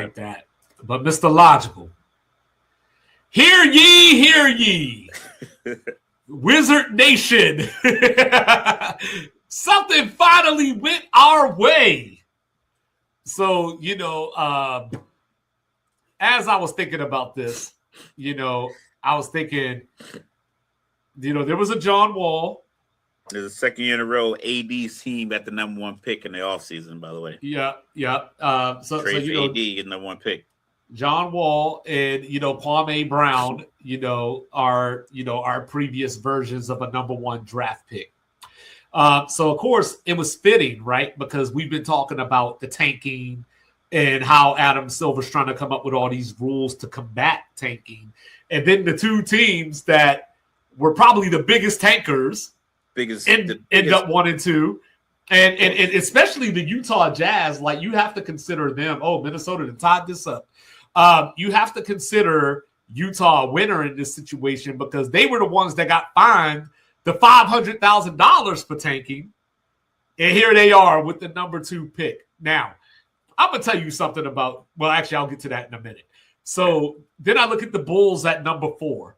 like that. But Mr. Logical, hear ye, Wizard Nation. Something finally went our way. So, as I was thinking about this, I was thinking, there was a John Wall. There's a second year in a row AD's team got the number one pick in the offseason, by the way. Yeah. Trade for AD is number one pick. John Wall and Kwame Brown, are previous versions of a number one draft pick. So of course it was fitting, right? Because we've been talking about the tanking and how Adam Silver's trying to come up with all these rules to combat tanking. And then the two teams that were probably the biggest tankers end up 1-2. And especially the Utah Jazz, like you have to consider them. Oh, Minnesota tied this up. You have to consider Utah a winner in this situation because they were the ones that got fined the $500,000 for tanking. And here they are with the number 2 pick. Now, I'm going to tell you something about, well, actually, I'll get to that in a minute. So then I look at the Bulls at number 4.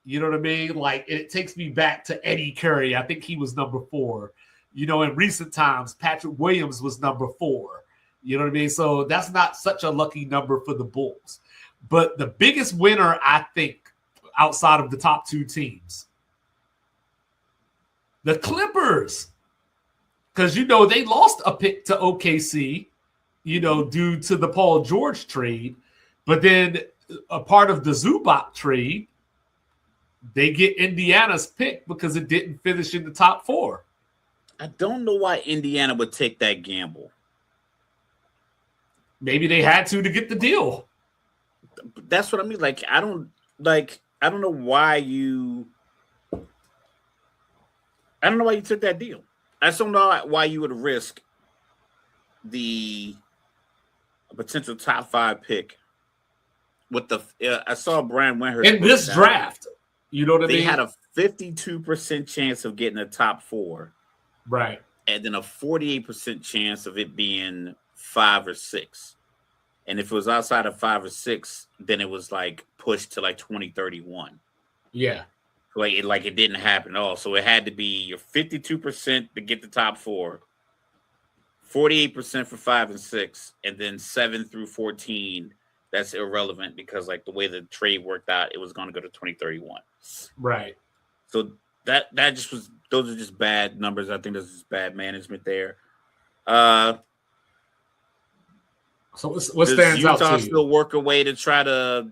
You know what I mean? Like, it takes me back to Eddie Curry. I think he was number 4. In recent times, Patrick Williams was number 4. You know what I mean? So that's not such a lucky number for the Bulls. But the biggest winner, I think, outside of the top 2 teams, the Clippers. Because, they lost a pick to OKC, due to the Paul George trade. But then a part of the Zubac trade, they get Indiana's pick because it didn't finish in the top 4. I don't know why Indiana would take that gamble. Maybe they had to get the deal. That's what I mean. I don't know why you took that deal. I just don't know why you would risk the potential top 5 pick with the. I saw Brian Windhorst in this draft. You know what I mean? They had a 52% chance of getting a top 4, right? And then a 48% chance of it being 5 or 6. And if it was outside of 5 or 6, then it was pushed to 2031. Yeah. It didn't happen at all. So it had to be your 52% to get the top 4, 48% for 5 and 6, and then 7 through 14. That's irrelevant because the way the trade worked out, it was going to go to 2031. Right. So that just was, those are just bad numbers. I think there's just bad management there. So what stands out to you? Utah still work a way to try to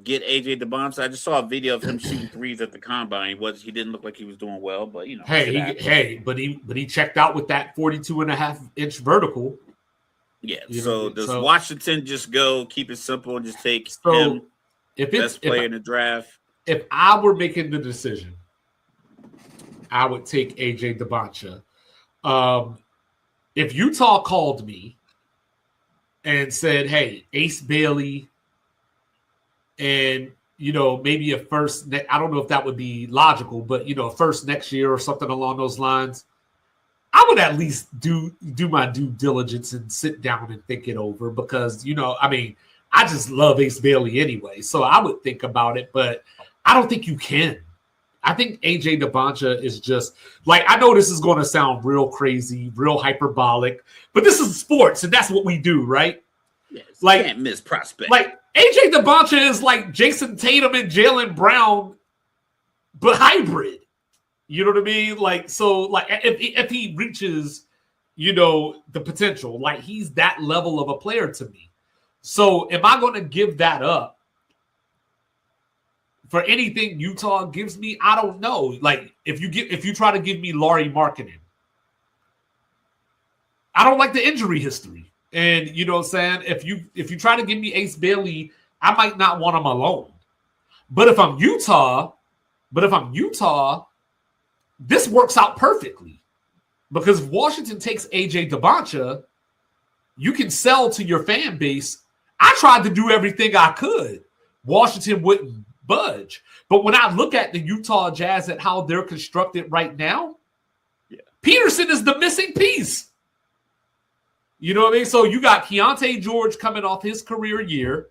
get AJ DeBonce? I just saw a video of him shooting threes at the combine. He didn't look like he was doing well, but but he checked out with that 42.5-inch vertical. Yeah. Does Washington just go keep it simple and just take him best player in the draft? If I were making the decision, I would take AJ DeBonce. If Utah called me and said, "Hey, Ace Bailey, and maybe a first," I don't know if that would be logical, but a first next year or something along those lines, I would at least do my due diligence and sit down and think it over because I just love Ace Bailey anyway, so I would think about it, but I don't think you can. I think AJ DeBonce is just I know this is going to sound real crazy, real hyperbolic, but this is sports and that's what we do, right? Yes, can't miss prospect. AJ DeBonce is like Jason Tatum and Jaylen Brown, but hybrid. You know what I mean? If he reaches, the potential, he's that level of a player to me. So am I going to give that up for anything Utah gives me? I don't know. If you try to give me Lauri Markkanen, I don't like the injury history. And you know what I'm saying? If you try to give me Ace Bailey, I might not want him alone. But if I'm Utah, this works out perfectly. Because if Washington takes AJ DeBonce, you can sell to your fan base. I tried to do everything I could. Washington wouldn't budge. But when I look at the Utah Jazz and how they're constructed right now, Peterson is the missing piece. You know what I mean? So you got Keontae George coming off his career year.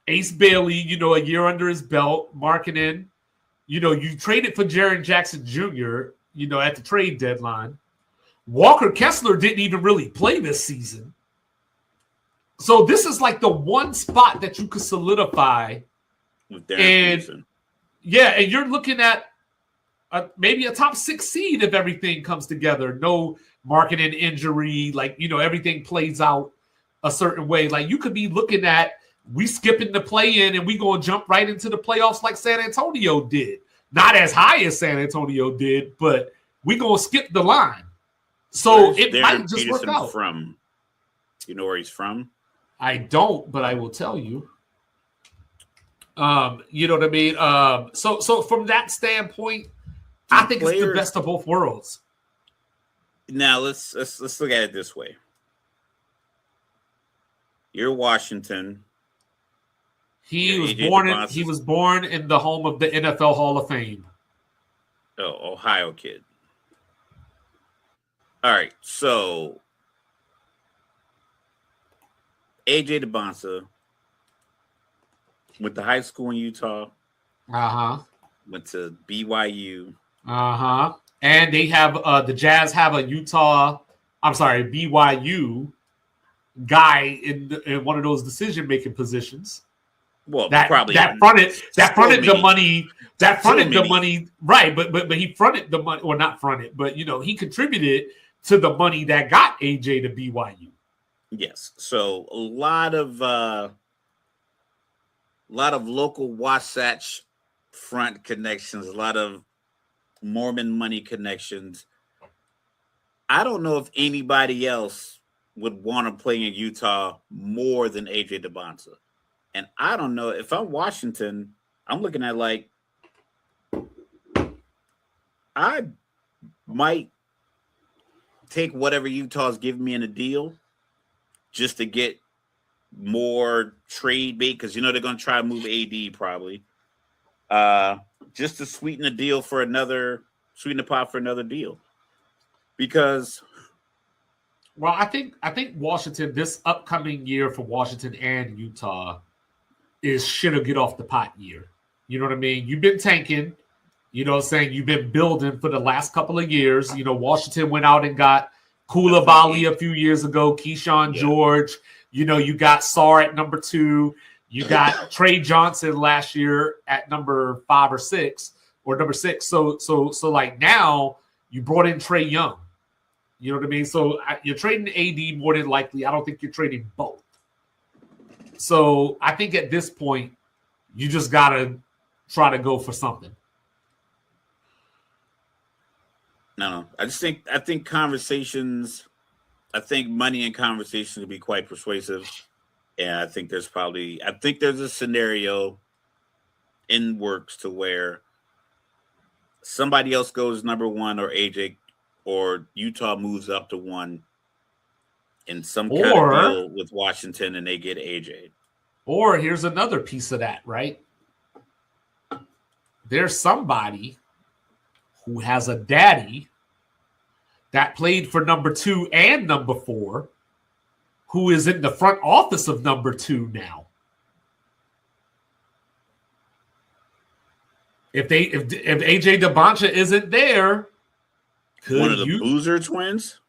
Ace Bailey, a year under his belt, marketing. You traded for Jaren Jackson Jr., at the trade deadline. Walker Kessler didn't even really play this season. So this is like the one spot that you could solidify. With Darren Peterson. Yeah, and you're looking at maybe a top 6 seed if everything comes together. No marketing injury, everything plays out a certain way. Like you could be looking at we skipping the play-in and we going to jump right into the playoffs like San Antonio did. Not as high as San Antonio did, but we going to skip the line. So Where's it Darren might just Peterson work out. From? You know where he's from? I don't, but I will tell you. You know what I mean? So from that standpoint, I think it's the best of both worlds. Now let's look at it this way. You're Washington. He was born in the home of the NFL Hall of Fame. Oh, Ohio kid. All right, so AJ DeBonsa went to high school in Utah. Went to BYU. And they have the Jazz have a BYU guy in one of those decision-making positions. Well, that fronted the money, right? But he fronted the money, or not fronted, but he contributed to the money that got AJ to BYU. Yes, so a lot of local Wasatch Front connections, a lot of Mormon money connections. I don't know if anybody else would want to play in Utah more than AJ DeBonsa. And I don't know if I'm Washington, I'm looking at I might take whatever Utah's giving me in a deal just to get more trade bait, because they're going to try to move AD probably. Just to sweeten the pot for another deal. Because I think Washington, this upcoming year for Washington and Utah is shit or get off the pot year. You know what I mean? You've been tanking, you've been building for the last couple of years. Washington went out and got Koulibaly a few years ago, Keyshawn George. You got Sarr at number 2. You got Trey Johnson last year at number 5 or 6, or number 6. So now you brought in Trey Young. You know what I mean? So you're trading AD more than likely. I don't think you're trading both. So I think at this point, you just got to try to go for something. No. I think conversations, money and conversations will be quite persuasive. And I think there's a scenario in works to where somebody else goes number 1, or AJ, or Utah moves up to 1 in some kind of deal with Washington and they get AJ. Or here's another piece of that, right? There's somebody who has a daddy that played for number 2 and number 4, who is in the front office of number 2 now. If AJ DeBonsa isn't there, could one of the Boozer twins?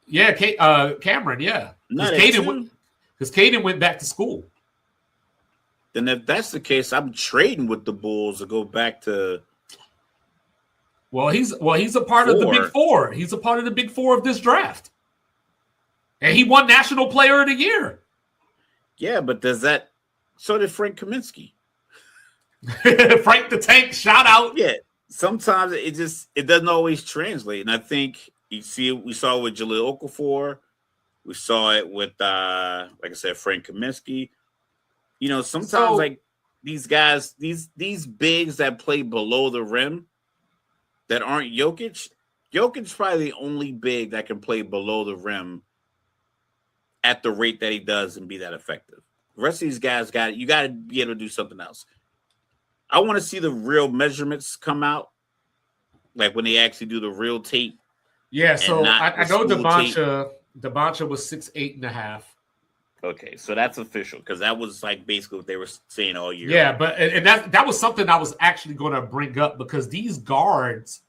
Yeah, Cameron. Yeah, because Caden went back to school. Then if that's the case, I'm trading with the Bulls to go back to. Well, he's a part of the Big Four. He's a part of the Big Four of this draft, and he won National Player of the Year. Yeah, but does that? So did Frank Kaminsky. Frank the Tank, shout out. Yeah, sometimes it doesn't always translate, and I think we saw it with Jahlil Okafor, we saw it with like I said, Frank Kaminsky. Sometimes these guys, these bigs that play below the rim that aren't Jokic. Jokic's probably the only big that can play below the rim at the rate that he does and be that effective. The rest of these guys you got to be able to do something else. I want to see the real measurements come out, like when they actually do the real tape. Yeah, so I know DeBonsa. Debancha was 6'8.5". Okay, so that's official because that was like basically what they were saying all year. Yeah, but that was something I was actually going to bring up because these guards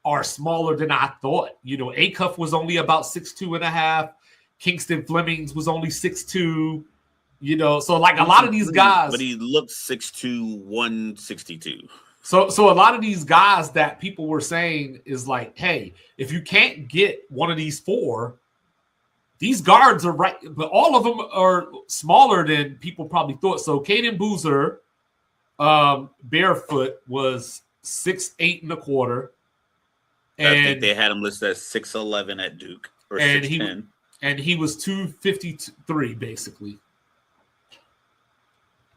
are smaller than I thought. Acuff was only about 6'2.5". Kingston Flemings was only 6'2". So like a lot of these guys, but he looked 6'2", 162. So a lot of these guys that people were saying is like, hey, if you can't get one of these four, these guards are right, but all of them are smaller than people probably thought. So Caden Boozer, barefoot, was 6'8.25". I think they had him listed as 6'11" at Duke or 6'10". And he was 253 basically.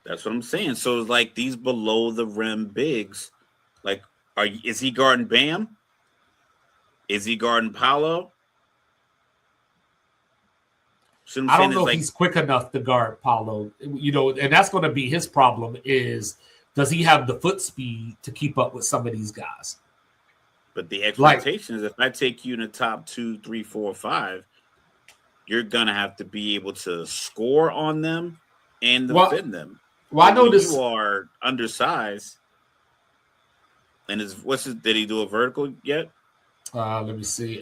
That's what I'm saying. So it's like these below the rim bigs, like, is he guarding Bam? Is he guarding Paolo? I don't know if he's quick enough to guard Paolo, and that's going to be his problem is, does he have the foot speed to keep up with some of these guys? But the expectation is if I take you in the top 2, 3, 4, 5, you're going to have to be able to score on them and defend them. Well, I know you are undersized. And did he do a vertical yet? Let me see.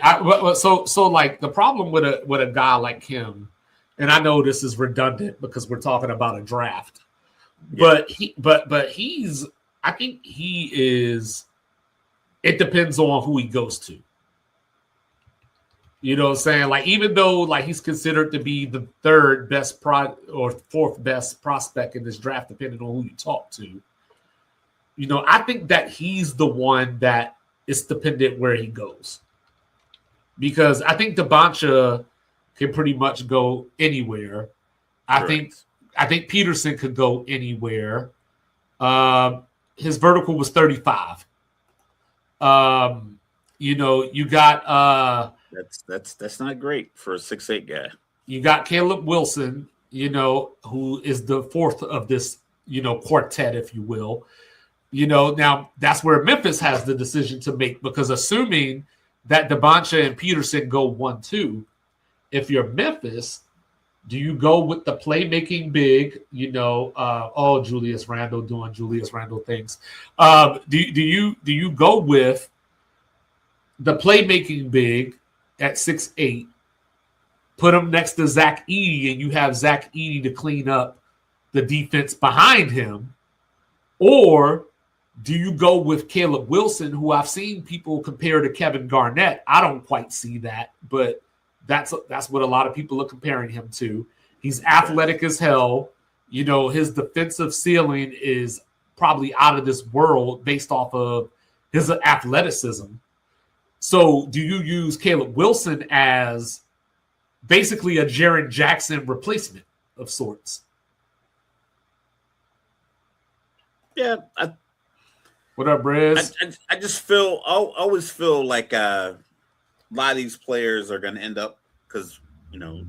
So like the problem with a guy like him, and I know this is redundant because we're talking about a draft, but he's I think he is. It depends on who he goes to. You know what I'm saying? Like, even though like he's considered to be the third best or fourth best prospect in this draft, depending on who you talk to, I think that he's the one that is dependent where he goes. Because I think Debancha can pretty much go anywhere. Correct. I think Peterson could go anywhere. His vertical was 35. You got that's not great for a 6'8" guy. You got Caleb Wilson, who is the fourth of this, quartet, if you will. Now that's where Memphis has the decision to make, because assuming that Debancha and Peterson go 1-2, if you're Memphis, do you go with the playmaking big? Julius Randle doing Julius Randle things. Do you go with the playmaking big at 6'8", put him next to Zach Edey, and you have Zach Edey to clean up the defense behind him? Or do you go with Caleb Wilson, who I've seen people compare to Kevin Garnett? I don't quite see that, but that's what a lot of people are comparing him to. He's athletic as hell. His defensive ceiling is probably out of this world based off of his athleticism. So do you use Caleb Wilson as basically a Jaren Jackson replacement of sorts? Yeah. What up, Briz? I just always feel like a lot of these players are going to end up, because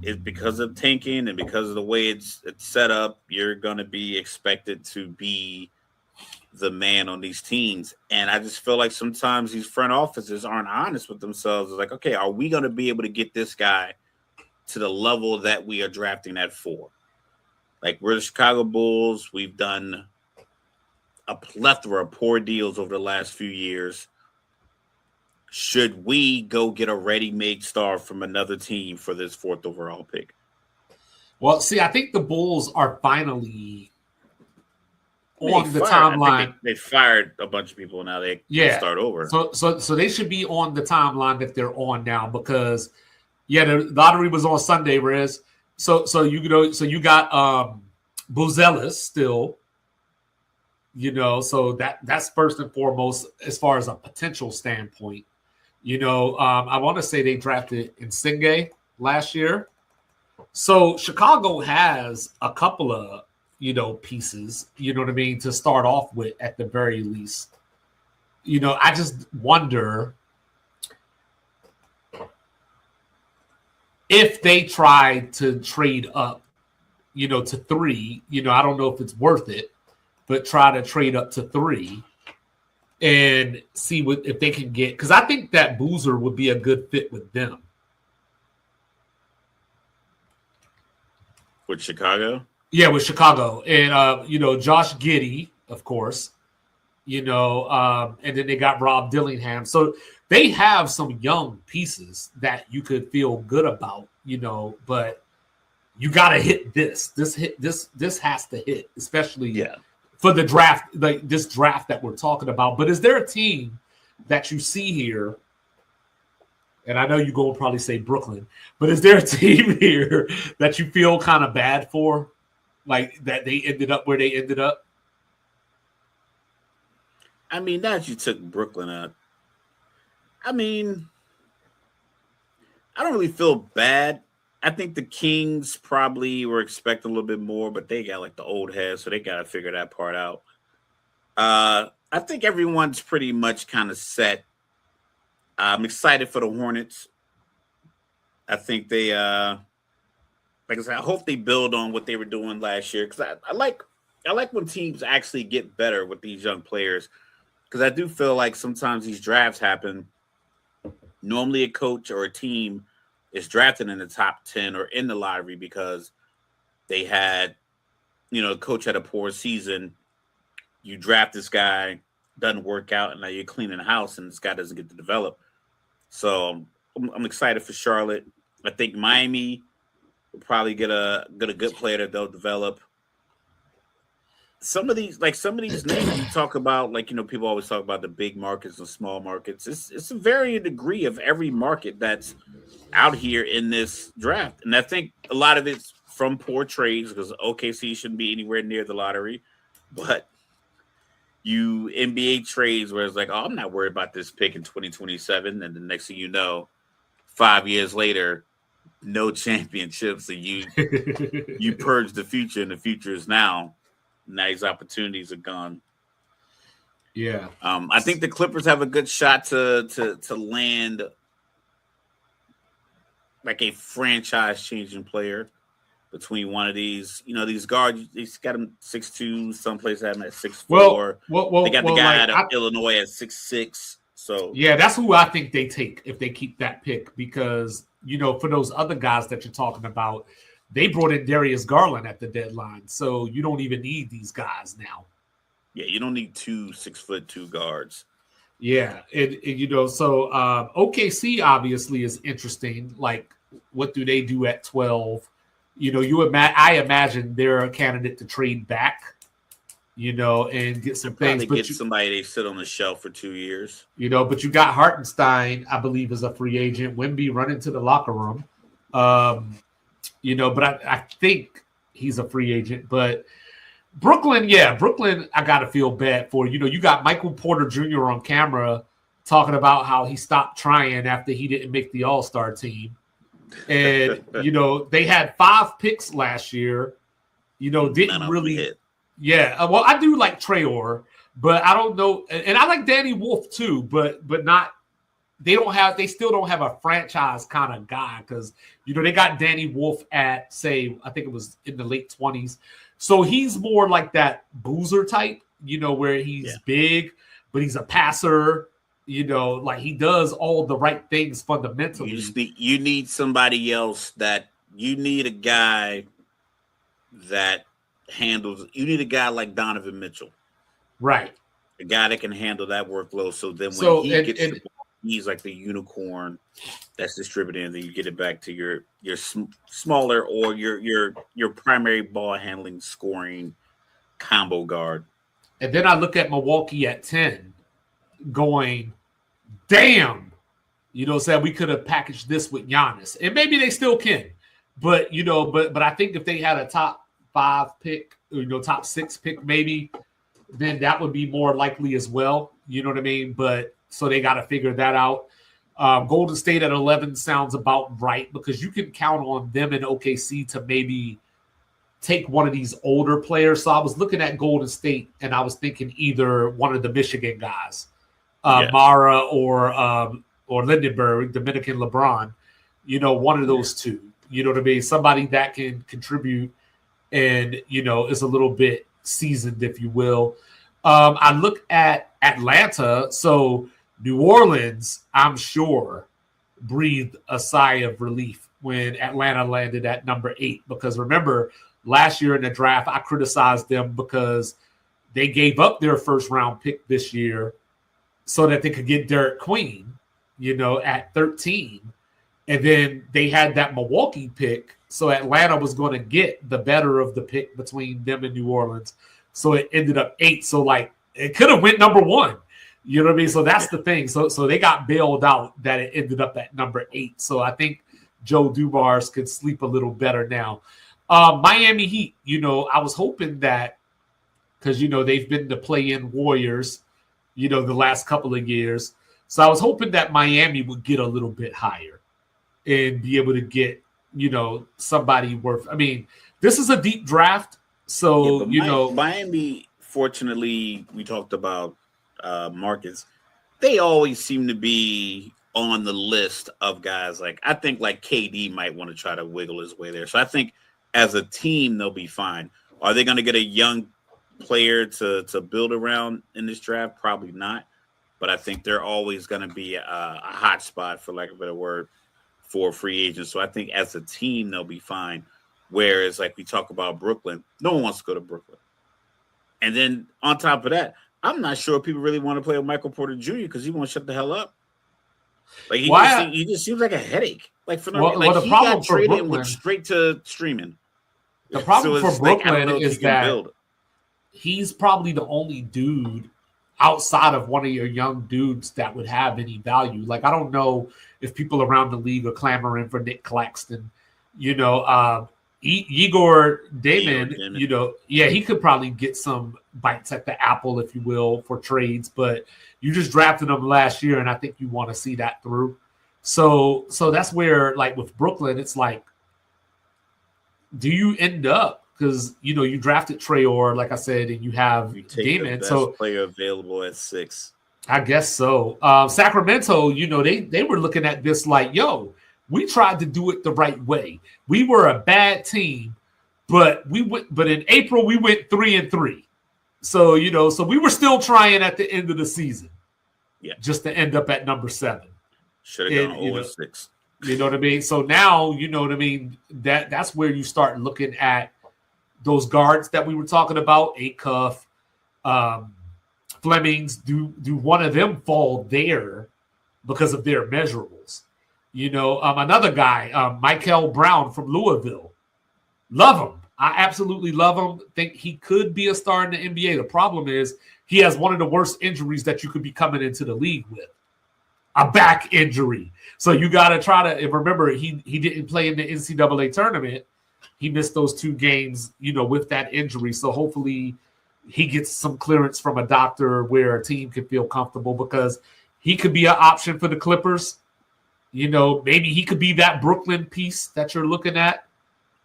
it's because of tanking and because of the way it's set up, you're going to be expected to be the man on these teams. And I just feel like sometimes these front offices aren't honest with themselves. It's like, okay, are we going to be able to get this guy to the level that we are drafting at 4? Like, we're the Chicago Bulls. We've done a plethora of poor deals over the last few years. Should we go get a ready-made star from another team for this 4th overall pick? Well, see, I think the Bulls are finally on the timeline. They fired a bunch of people. Now they can start over. So they should be on the timeline that they're on now, because the lottery was on Sunday, Riz. So you got Buzelis still. So that's first and foremost as far as a potential standpoint. I want to say they drafted Insigne last year. So Chicago has a couple of, pieces, what I mean, to start off with at the very least. I just wonder if they try to trade up, to 3, I don't know if it's worth it, but try to trade up to 3 and see if they can get, because I think that Boozer would be a good fit with them. with Chicago. Yeah, with Chicago. And, Josh Giddey, of course, and then they got Rob Dillingham. So they have some young pieces that you could feel good about, but you got to hit this. This has to hit, especially for the draft, like this draft that we're talking about. But is there a team that you see here? And I know you're going to probably say Brooklyn, but is there a team here that you feel kind of bad for? Like that they ended up where they ended up? I mean, now that you took Brooklyn out, I mean, I don't really feel bad. I think the Kings probably were expecting a little bit more, but they got like the old heads, so they got to figure that part out. I think everyone's pretty much kind of set. I'm excited for the Hornets. I think they, like I said, I hope they build on what they were doing last year because I like when teams actually get better with these young players because I do feel like sometimes these drafts happen. Normally, a coach or a team is drafted in the top 10 or in the lottery because they had, the coach had a poor season. You draft this guy, doesn't work out, and now you're cleaning the house, and this guy doesn't get to develop. So I'm excited for Charlotte. I think Miami will probably get a good player that they'll develop. Some of these names you talk about, people always talk about the big markets and small markets. It's a varying degree of every market that's out here in this draft. And I think a lot of it's from poor trades because OKC shouldn't be anywhere near the lottery. But you NBA trades where it's like, oh, I'm not worried about this pick in 2027. And the next thing you know, 5 years later, no championships. And you purge the future, and the future is now. Now these opportunities are gone. Yeah. I think the Clippers have a good shot to land like a franchise-changing player between one of these. These guards, he's got them 6'2", some places have them at 6'4". They got the guy out of Illinois at 6'6". So yeah, that's who I think they take if they keep that pick because, for those other guys that you're talking about, they brought in Darius Garland at the deadline, so you don't even need these guys now. Yeah, you don't need 2 6'2" guards. Yeah, and so OKC obviously is interesting. Like, what do they do at 12? I imagine they're a candidate to trade back, and get some things. But somebody they sit on the shelf for 2 years. But you got Hartenstein, I believe, is a free agent. Wemby running to the locker room. But I think he's a free agent. But Brooklyn, I got to feel bad for. You got Michael Porter Jr. on camera talking about how he stopped trying after he didn't make the All-Star team. And, they had 5 picks last year, didn't really hit. Yeah. Well, I do like Traore, but I don't know. And I like Danny Wolf too, but not. They still don't have a franchise kind of guy because, they got Danny Wolf at, say, I think it was in the late 20s. So he's more like that Boozer type, where he's big, but he's a passer, like he does all the right things fundamentally. You need somebody else you need a guy that handles, you need a guy like Donovan Mitchell. Right. A guy that can handle that workload. So then when he gets the ball, he's like the unicorn that's distributed, and then you get it back to your smaller or your primary ball handling, scoring combo guard. And then I look at Milwaukee at 10, going, damn, saying we could have packaged this with Giannis, and maybe they still can, but but I think if they had a top 5 pick, top 6 pick, maybe, then that would be more likely as well. You know what I mean? But so they got to figure that out. Golden State at 11 sounds about right because you can count on them and OKC to maybe take one of these older players. So I was looking at Golden State and I was thinking either one of the Michigan guys, Mara or Lindenberg, Dominican LeBron, one of those two. You know what I mean? Somebody that can contribute and, is a little bit seasoned, if you will. I look at Atlanta. So New Orleans, I'm sure, breathed a sigh of relief when Atlanta landed at number 8. Because remember, last year in the draft, I criticized them because they gave up their first round pick this year so that they could get Derek Queen, at 13. And then they had that Milwaukee pick. So Atlanta was going to get the better of the pick between them and New Orleans. So it ended up 8. So it could have went number 1. You know what I mean? So that's the thing. So they got bailed out that it ended up at number 8. So I think Joe Dumars could sleep a little better now. Miami Heat, I was hoping that because, they've been the play-in Warriors, the last couple of years. So I was hoping that Miami would get a little bit higher and be able to get, somebody worth. I mean, this is a deep draft. So, Miami, fortunately, we talked about Marcus. They always seem to be on the list of guys. I think KD might want to try to wiggle his way there. So I think as a team, they'll be fine. Are they going to get a young player to build around in this draft? Probably not. But I think they're always going to be a hot spot, for lack of a better word, for free agents. So I think as a team, they'll be fine. Whereas, we talk about Brooklyn, no one wants to go to Brooklyn. And then on top of that, I'm not sure people really want to play with Michael Porter Jr. because he won't shut the hell up. He just seems like a headache. The problem got for traded Brooklyn, and went straight to streaming. The problem for Brooklyn is that build. He's probably the only dude outside of one of your young dudes that would have any value. I don't know if people around the league are clamoring for Nick Claxton. Igor Damon, he could probably get some bites at the apple, if you will, for trades, but you just drafted him last year, and I think you want to see that through. So that's where, with Brooklyn, it's do you end up, because, you drafted Traore, like I said, and you have Damon. The best player available at 6. I guess so. Sacramento, they were looking at this we tried to do it the right way. We were a bad team, but in April we went 3-3. So, so we were still trying at the end of the season. Yeah. Just to end up at number 7. Should have gone 0-6. You know what I mean? So now, you know what I mean? That's where you start looking at those guards that we were talking about, Acuff, Flemings. Do one of them fall there because of their measurables? Another guy, Michael Brown from Louisville. Love him. I absolutely love him. Think he could be a star in the NBA. The problem is he has one of the worst injuries that you could be coming into the league with. A back injury. So you got to try to, and remember, he didn't play in the NCAA tournament. He missed those 2 games, with that injury. So hopefully he gets some clearance from a doctor where a team can feel comfortable, because he could be an option for the Clippers. Maybe he could be that Brooklyn piece that you're looking at.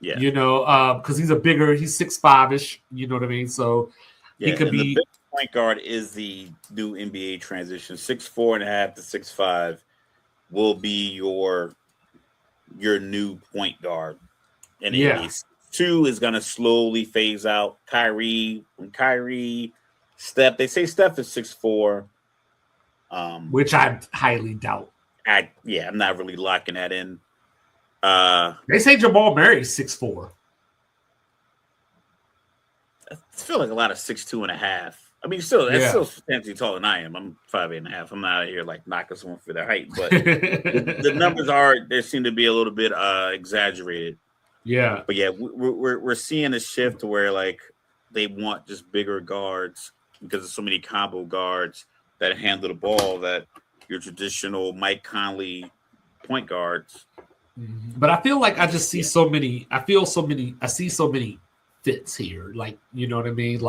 Yeah. Because he's 6'5"-ish. You know what I mean? So he could be. The point guard is the new NBA transition. 6'4.5" to 6'5" will be your new point guard. And NBA 2 is going to slowly phase out. Kyrie, Steph. They say Steph is 6'4", which I highly doubt. I'm not really locking that in. They say Jamal Murray's 6'4". I feel like a lot of 6'2.5". I mean, that's still substantially taller than I am. I'm 5'8.5". I'm not out here knocking someone for their height, but the numbers they seem to be a little bit exaggerated. Yeah, but we're seeing a shift to where they want just bigger guards because there's so many combo guards that handle the ball that your traditional Mike Conley point guards. But I feel like I just see so many. I see so many fits here. You know what I mean?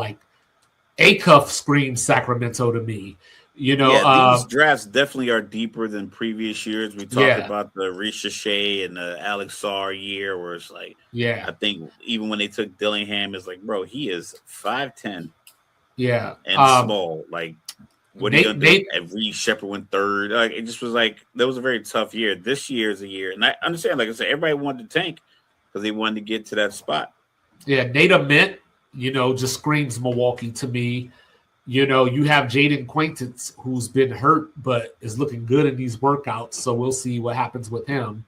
Acuff screams Sacramento to me. These drafts definitely are deeper than previous years. We talked about the Ricochet and the Alex Sarr year, where it's I think even when they took Dillingham, it's bro, he is 5'10". Yeah, and small. What are you gonna do? Every Shepard went 3rd. It just was that was a very tough year. This year is a year, and I understand. Like I said, everybody wanted to tank because they wanted to get to that spot. Yeah, Nate Mint, just screams Milwaukee to me. You have Jaden Quaintance, who's been hurt but is looking good in these workouts. So we'll see what happens with him.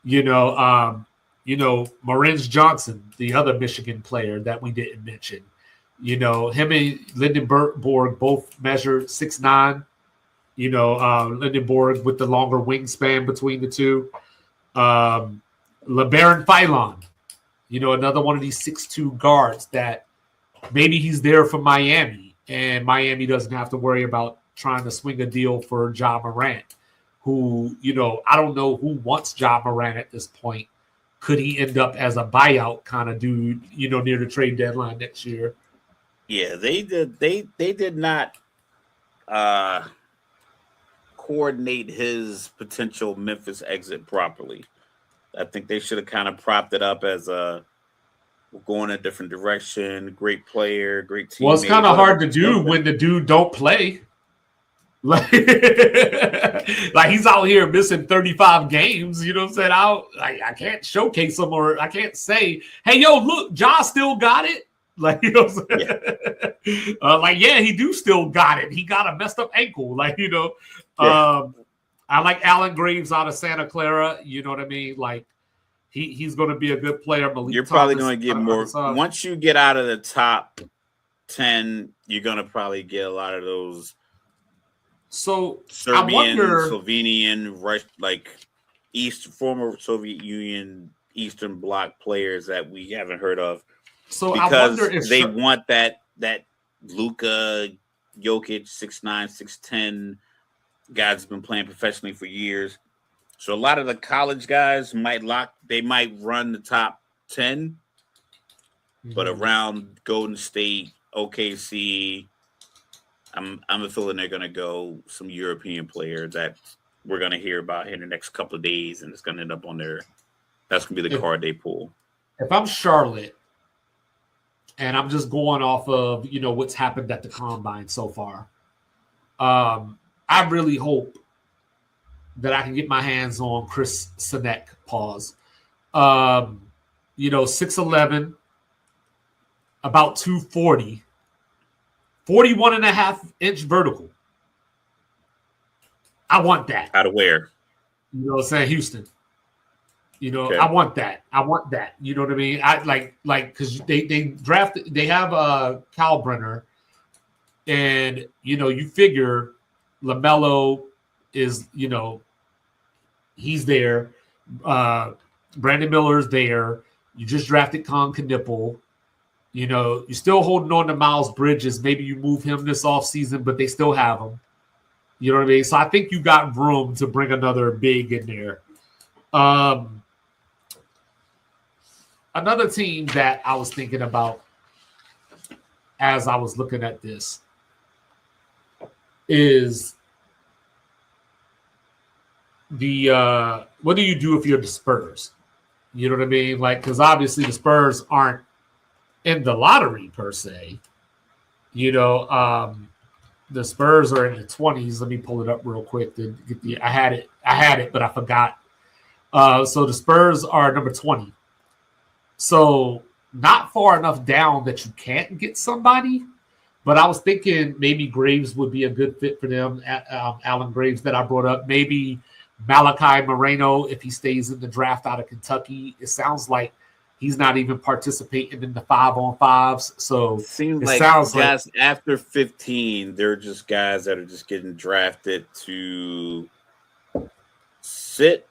Marenz Johnson, the other Michigan player that we didn't mention. Him and Lindenborg both measure 6'9". Lindenborg with the longer wingspan between the two. LeBaron Philon, another one of these 6'2" guards that maybe he's there for Miami, and Miami doesn't have to worry about trying to swing a deal for Ja Morant, who, I don't know who wants Ja Morant at this point. Could he end up as a buyout kind of dude, near the trade deadline next year? Yeah, they did not coordinate his potential Memphis exit properly. I think they should have kind of propped it up as we're going a different direction. Great player, great team. Well, it's kind of hard to do when the dude don't play. Like he's out here missing 35 games. You know what I'm saying? I can't showcase him, or I can't say, hey, yo, look, Ja still got it. Like, you know what I'm saying? Yeah. He do still got it. He got a messed up ankle. I like Alan Graves out of Santa Clara. You know what I mean? Like, he's going to be a good player. You're probably going to get more. Once you get out of the top 10, you're going to probably get a lot of those. So Serbian, Slovenian, former Soviet Union, Eastern Bloc players that we haven't heard of. So because I wonder if they want that Luka, Jokic, 6'9", 6'10", guys have been playing professionally for years. So a lot of the college guys might run the top 10, but around Golden State, OKC, I'm a feeling they're gonna go some European player that we're gonna hear about in the next couple of days, and it's gonna end up on there. That's gonna be the card they pull. If I'm Charlotte, and I'm just going off of what's happened at the combine so far, I really hope that I can get my hands on Chris Sinek. 6'11", about 240, 41.5-inch vertical. I want that. Out of where? You know what I'm saying? Houston. Okay. I want that. You know what I mean? I like because they have Kyle Brenner, and you figure LaMelo is he's there. Brandon Miller's there. You just drafted Con Knipple. You're still holding on to Miles Bridges. Maybe you move him this offseason, but they still have him. You know what I mean? So I think you got room to bring another big in there. Another team that I was thinking about as I was looking at this is the what do you do if you're the Spurs? You know what I mean? Because obviously the Spurs aren't in the lottery per se. The Spurs are in the 20s. Let me pull it up real quick to get I had it, but I forgot. So the Spurs are number 20. So not far enough down that you can't get somebody, but I was thinking maybe Graves would be a good fit for them. Alan Graves that I brought up. Maybe Malachi Moreno if he stays in the draft out of Kentucky. It sounds like he's not even participating in the 5-on-5s. So it seems like guys after 15, they're just guys that are just getting drafted to sit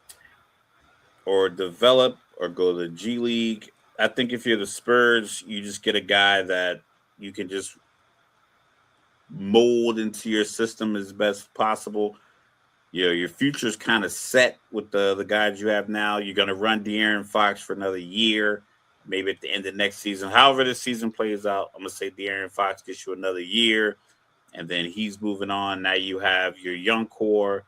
or develop or go to the G League. I think if you're the Spurs, you just get a guy that you can just mold into your system as best possible. Your future's kind of set with the guys you have now. You're going to run De'Aaron Fox for another year, maybe at the end of next season. However this season plays out, I'm going to say De'Aaron Fox gets you another year, and then he's moving on. Now you have your young core,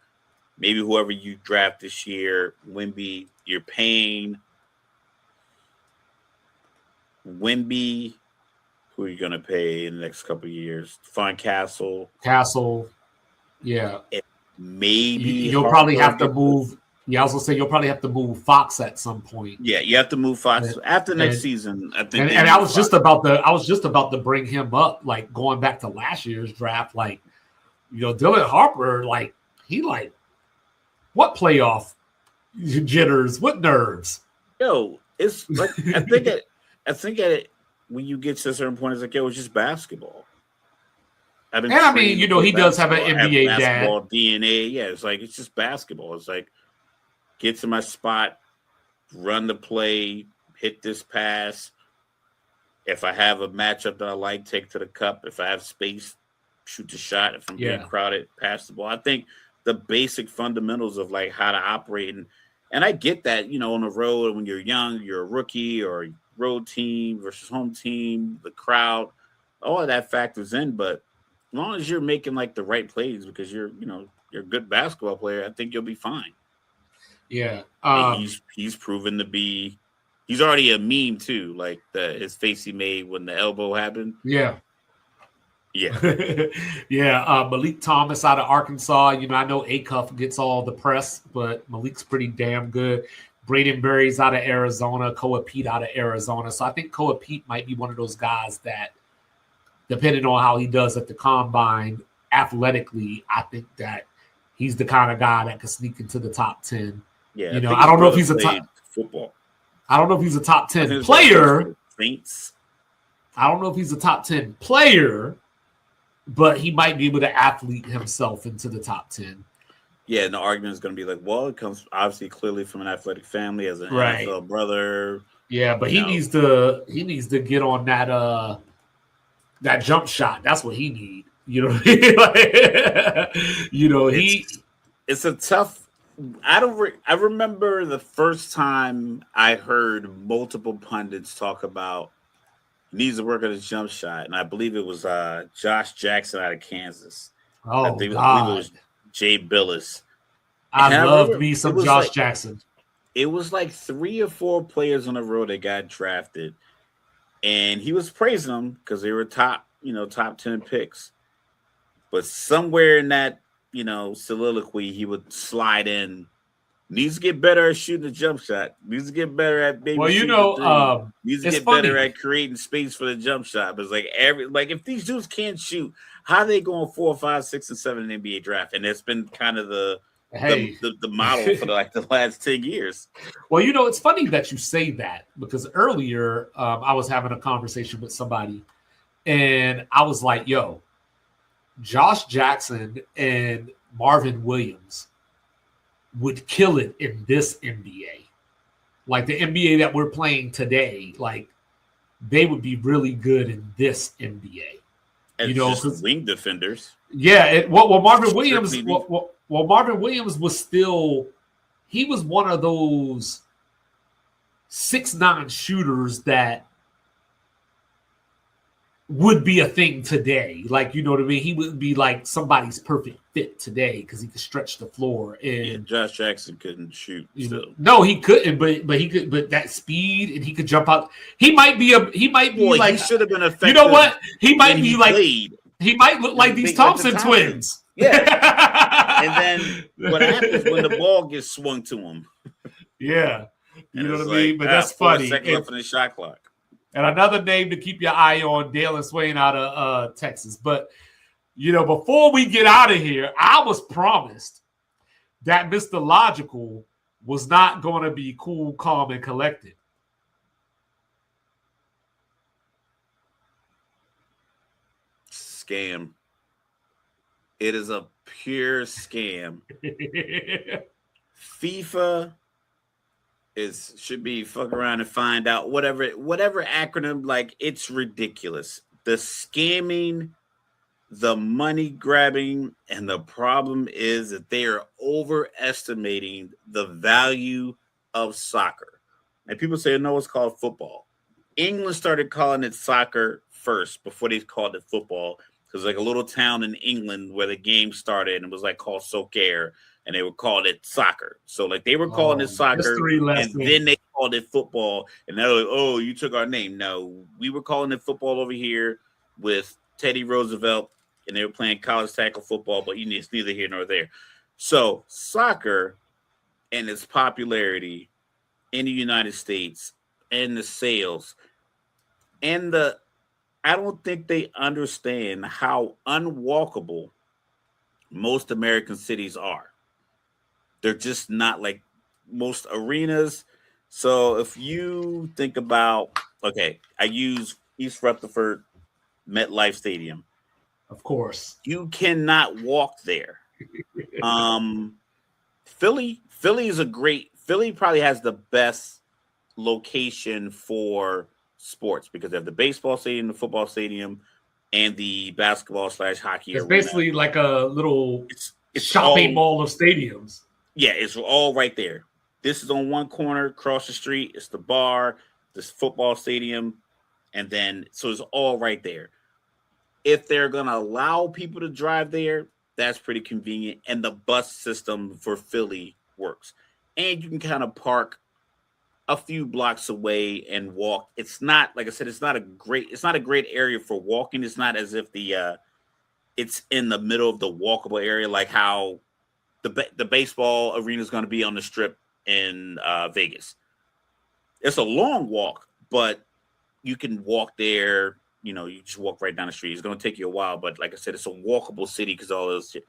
maybe whoever you draft this year, Wemby, you're paying Wemby, who are you going to pay in the next couple of years? Find Castle, yeah. Maybe you'll probably have to move. Yeah, I was gonna say you'll probably have to move Fox at some point. Yeah, you have to move Fox after next season. I think. And I was just about to bring him up, like going back to last year's draft. Like, Dylan Harper, what playoff jitters, what nerves? Yo, it's like I think at it when you get to a certain point, it's like, yo, it's just basketball. I've been And I mean, trained to play he does have an basketball. I have NBA dad. basketball DNA. Yeah, it's like it's just basketball. It's like get to my spot, run the play, hit this pass. If I have a matchup that I like, take to the cup. If I have space, shoot the shot. If I'm getting crowded, pass the ball. I think the basic fundamentals of like how to operate and I get that, on the road when you're young, you're a rookie or road team versus home team, the crowd, all of that factors in. But as long as you're making like the right plays because you're a good basketball player, I think you'll be fine. Yeah. And he's proven to be. He's already a meme too, like his face he made when the elbow happened. Yeah. Yeah. Yeah. Malik Thomas out of Arkansas. I know Acuff gets all the press, but Malik's pretty damn good. Braden Berry's out of Arizona. Koa Pete out of Arizona. So I think Koa Pete might be one of those guys that, depending on how he does at the combine athletically, I think that he's the kind of guy that could sneak into the top 10. Yeah. I don't know if he's a top football. I don't know if he's a top 10 player. I don't know if he's a top 10 player, but he might be able to athlete himself into the top 10. Yeah, and the argument is going to be like, well, it comes obviously clearly from an athletic family as an NFL brother. Yeah, but he needs to get on that that jump shot. That's what he needs. It's a tough. I remember the first time I heard multiple pundits talk about he needs to work on his jump shot, and I believe it was Josh Jackson out of Kansas. Oh, I believe it was Jay Billis. I loved me some Josh Jackson. It was like 3 or 4 players on the road that got drafted, and he was praising them because they were top 10 picks. But somewhere in that soliloquy, he would slide in. Needs to get better at shooting the jump shot. Needs to get better at maybe. Well, needs to get better at creating space for the jump shot. But it's like if these dudes can't shoot, how are they going 4, 5, 6, and 7 in the NBA draft? And it's been kind of the model for the last 10 years. Well, it's funny that you say that because earlier I was having a conversation with somebody, and I was like, "Yo, Josh Jackson and Marvin Williams would kill it in this NBA. Like the NBA that we're playing today, like they would be really good in this NBA." And just wing defenders. Yeah. Marvin Williams. Marvin Williams was still. He was one of those 6'9" shooters that would be a thing today. Like, you know what I mean? He would be like somebody's perfect fit today because he could stretch the floor. And Josh Jackson couldn't shoot. No, he couldn't, but he could, but that speed and he could jump out. He might be like he should have been effective. You know what? He might be like played. He might look like these Thompson twins. Yeah. And then what happens when the ball gets swung to him? Yeah. You know what I mean? But that's funny. Second left in the shot clock. And another name to keep your eye on, Dalen Swain out of Texas. But, before we get out of here, I was promised that Mr. Logical was not going to be cool, calm, and collected. Scam. It is a pure scam. FIFA should be fuck around and find out whatever acronym, like it's ridiculous. The scamming, the money grabbing, and the problem is that they are overestimating the value of soccer. And people say, no, it's called football. England started calling it soccer first before they called it football. Because like a little town in England where the game started and it was like called Soccer, and they would call it soccer. So like they were calling it soccer, and then they called it football. And they're like, "Oh, you took our name." No, we were calling it football over here with Teddy Roosevelt, and they were playing college tackle football. But it's neither here nor there. So soccer and its popularity in the United States and the sales and I don't think they understand how unwalkable most American cities are. They're just not like most arenas. So if you think about, okay, I use East Rutherford MetLife Stadium. Of course. You cannot walk there. Philly is a great. Philly probably has the best location for sports because they have the baseball stadium, the football stadium, and the basketball/hockey It's arena. basically like a little It's shopping all, mall of stadiums. yeah, it's all right there. This is on one corner, across the street. It's the bar, this football stadium, and then so it's all right there. If they're gonna allow people to drive there, that's pretty convenient. And the bus system for Philly works. And you can kind of park a few blocks away and walk. It's not, like I said, it's not a great area for walking. It's not as if it's in the middle of the walkable area like how the baseball arena is going to be on the strip in Vegas. It's a long walk, but you can walk there. You know, you just walk right down the street. It's going to take you a while, but like I said, it's a walkable city because all those shit.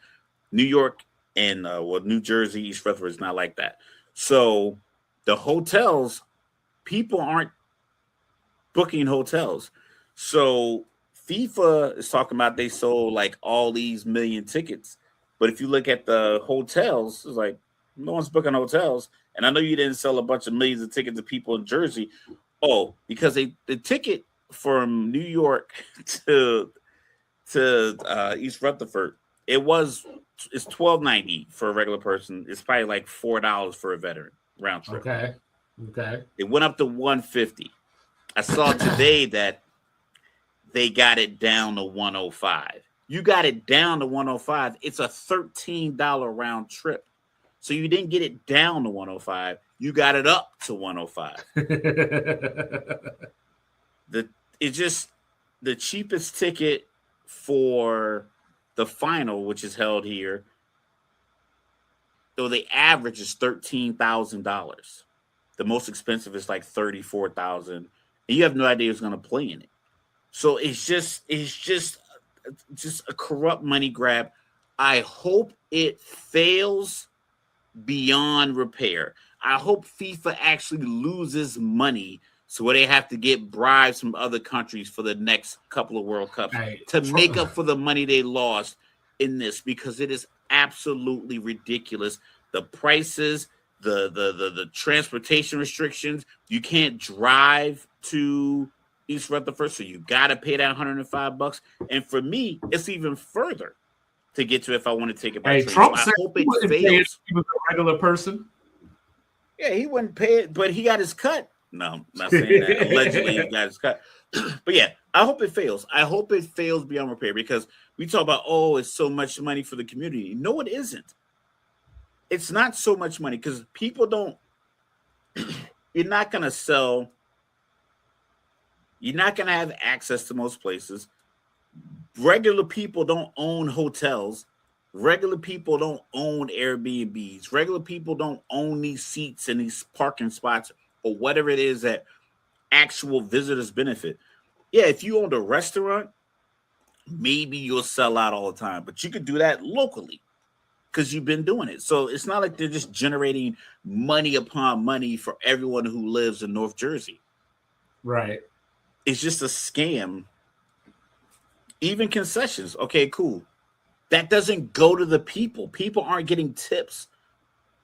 New York and New Jersey, East Rutherford is not like that. So the hotels, people aren't booking hotels. So FIFA is talking about they sold like all these million tickets, but if you look at the hotels, it's like no one's booking hotels. And I know you didn't sell a bunch of millions of tickets to people in Jersey. Oh, because the ticket from New York to East Rutherford, it's $12.90 for a regular person. It's probably like $4 for a veteran round trip. Okay. It went up to $150. I saw today that they got it down to $105. You got it down to $105. It's a $13 round trip. So you didn't get it down to $105. You got it up to $105. The cheapest ticket for the final, which is held here, though the average is $13,000. The most expensive is like $34,000, and you have no idea who's going to play in it. So it's just a corrupt money grab. I hope it fails beyond repair. I hope FIFA actually loses money so they have to get bribes from other countries for the next couple of World Cups to make up for the money they lost in this, because it is absolutely ridiculous. The prices, the transportation restrictions, you can't drive to East Rutherford, so you got to pay that $105. And for me, it's even further to get to if I want to take it by train. Trump so said I hope it fails. He was a regular person. Yeah, he wouldn't pay it, but he got his cut. No, I'm not saying that. Allegedly, he got his cut. But yeah, I hope it fails. I hope it fails beyond repair, because we talk about, oh, it's so much money for the community. No, it isn't. It's not so much money because people don't, you're not going to sell, you're not going to have access to most places. Regular people don't own hotels. Regular people don't own Airbnbs. Regular people don't own these seats and these parking spots or whatever it is that actual visitors benefit. Yeah, if you owned a restaurant, maybe you'll sell out all the time, but you could do that locally because you've been doing it. So it's not like they're just generating money upon money for everyone who lives in North Jersey. Right. It's just a scam. Even concessions. Okay, cool. That doesn't go to the people. People aren't getting tips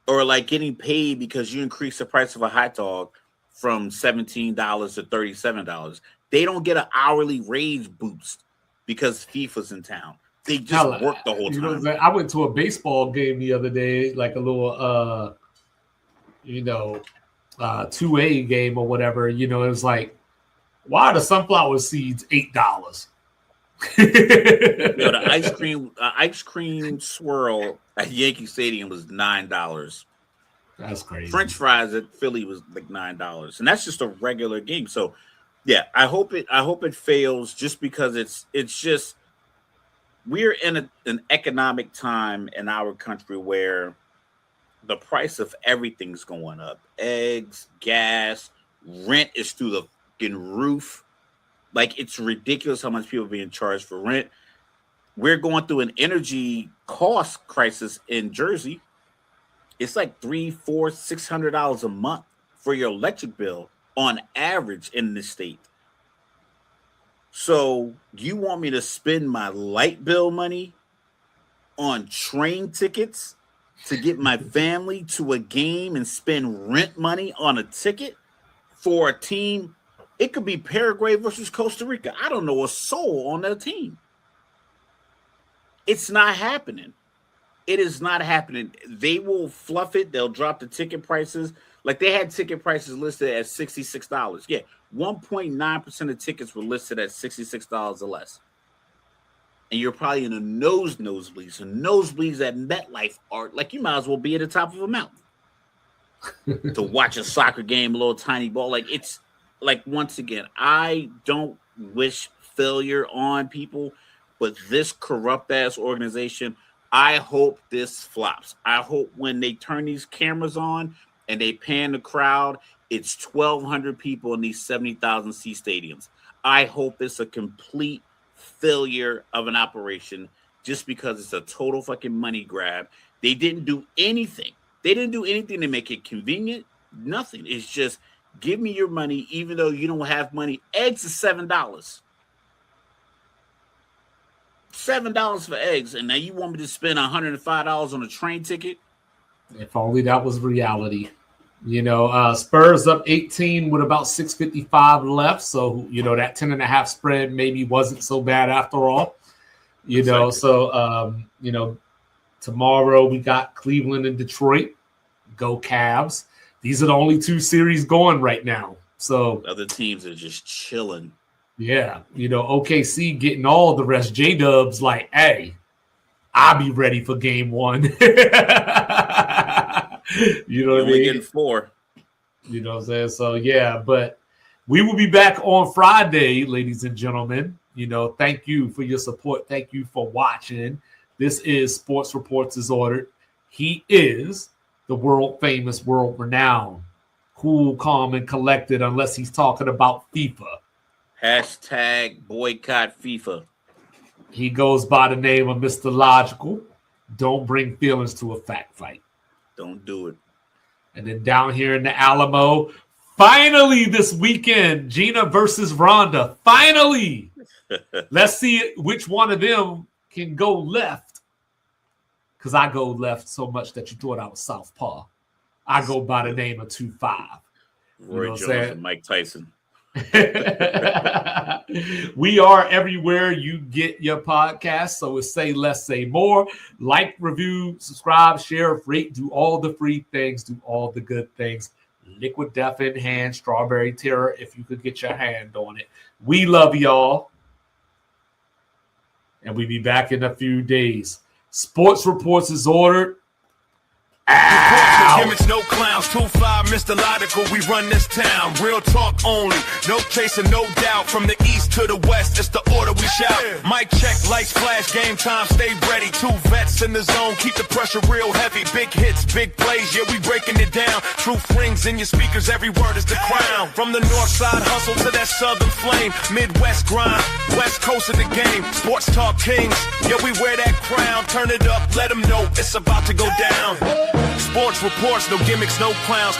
or like getting paid because you increase the price of a hot dog from $17 to $37. They don't get an hourly wage boost because FIFA's in town. They just work the whole time. I went to a baseball game the other day, like a little 2A game or whatever. You know, it was like, why are the sunflower seeds $8? The ice cream swirl at Yankee Stadium was $9. That's crazy. French fries at Philly was like $9, and that's just a regular game. So, yeah, I hope it fails just because it's just we're in an economic time in our country where the price of everything's going up. Eggs, gas, rent is through the fucking roof. Like, it's ridiculous how much people are being charged for rent. We're going through an energy cost crisis in Jersey. it's like $300, $400, $600 a month for your electric bill on average in this state. So you want me to spend my light bill money on train tickets to get my family to a game and spend rent money on a ticket for a team? It could be Paraguay versus Costa Rica. I don't know a soul on that team. It's not happening. It is not happening. They will fluff it. They'll drop the ticket prices. Like they had ticket prices listed at $66. Yeah, 1.9% of tickets were listed at $66 or less. And you're probably in a nosebleeds. And nosebleeds at MetLife are like you might as well be at the top of a mountain to watch a soccer game, a little tiny ball. Like it's like, once again, I don't wish failure on people, but this corrupt ass organization, I hope this flops. I hope when they turn these cameras on and they pan the crowd, it's 1,200 people in these 70,000 seat stadiums. I hope it's a complete failure of an operation just because it's a total fucking money grab. They didn't do anything. They didn't do anything to make it convenient. Nothing. It's just give me your money even though you don't have money. Eggs is $7. $7 for eggs, and now you want me to spend $105 on a train ticket? If only that was reality. Spurs up 18 with about 6:55 left. So, that 10.5 spread maybe wasn't so bad after all. Tomorrow we got Cleveland and Detroit. Go Cavs. These are the only two series going right now. So other teams are just chilling. Yeah, OKC getting all the rest. J-Dub's like, hey, I'll be ready for game one. You know what I mean? Getting 4. You know what I'm saying? So, yeah, but we will be back on Friday, ladies and gentlemen. Thank you for your support. Thank you for watching. This is Sports Reports as Ordered. He is the world-famous, world-renowned, cool, calm, and collected, unless he's talking about FIFA. Hashtag boycott FIFA. He goes by the name of Mr. Logical. Don't bring feelings to a fact fight. Don't do it. And then down here in the Alamo, finally this weekend, Gina versus Rhonda. Finally. Let's see which one of them can go left. Because I go left so much that you thought I was southpaw. I go by the name of 2-5. Roy Jones and Mike Tyson. We are everywhere you get your podcast. So it's Say Less, Say More. Like, review, subscribe, share, rate, do all the free things, do all the good things. Liquid Death in hand, Strawberry Terror, if you could get your hand on it. We love y'all. And we'll be back in a few days. Sports Reports is ordered. No gimmicks, no clowns, 2-5, Mr. Logical, we run this town. Real talk only, no chasing, no doubt. From the east to the west, it's the order we shout. Mic check, lights flash, game time, stay ready. 2 vets in the zone, keep the pressure real heavy. Big hits, big plays, yeah, we breaking it down. Truth rings in your speakers, every word is the crown. From the north side hustle to that southern flame. Midwest grind, west coast of the game. Sports talk kings, yeah, we wear that crown. Turn it up, let them know it's about to go down. Sports reports, no gimmicks, no clowns.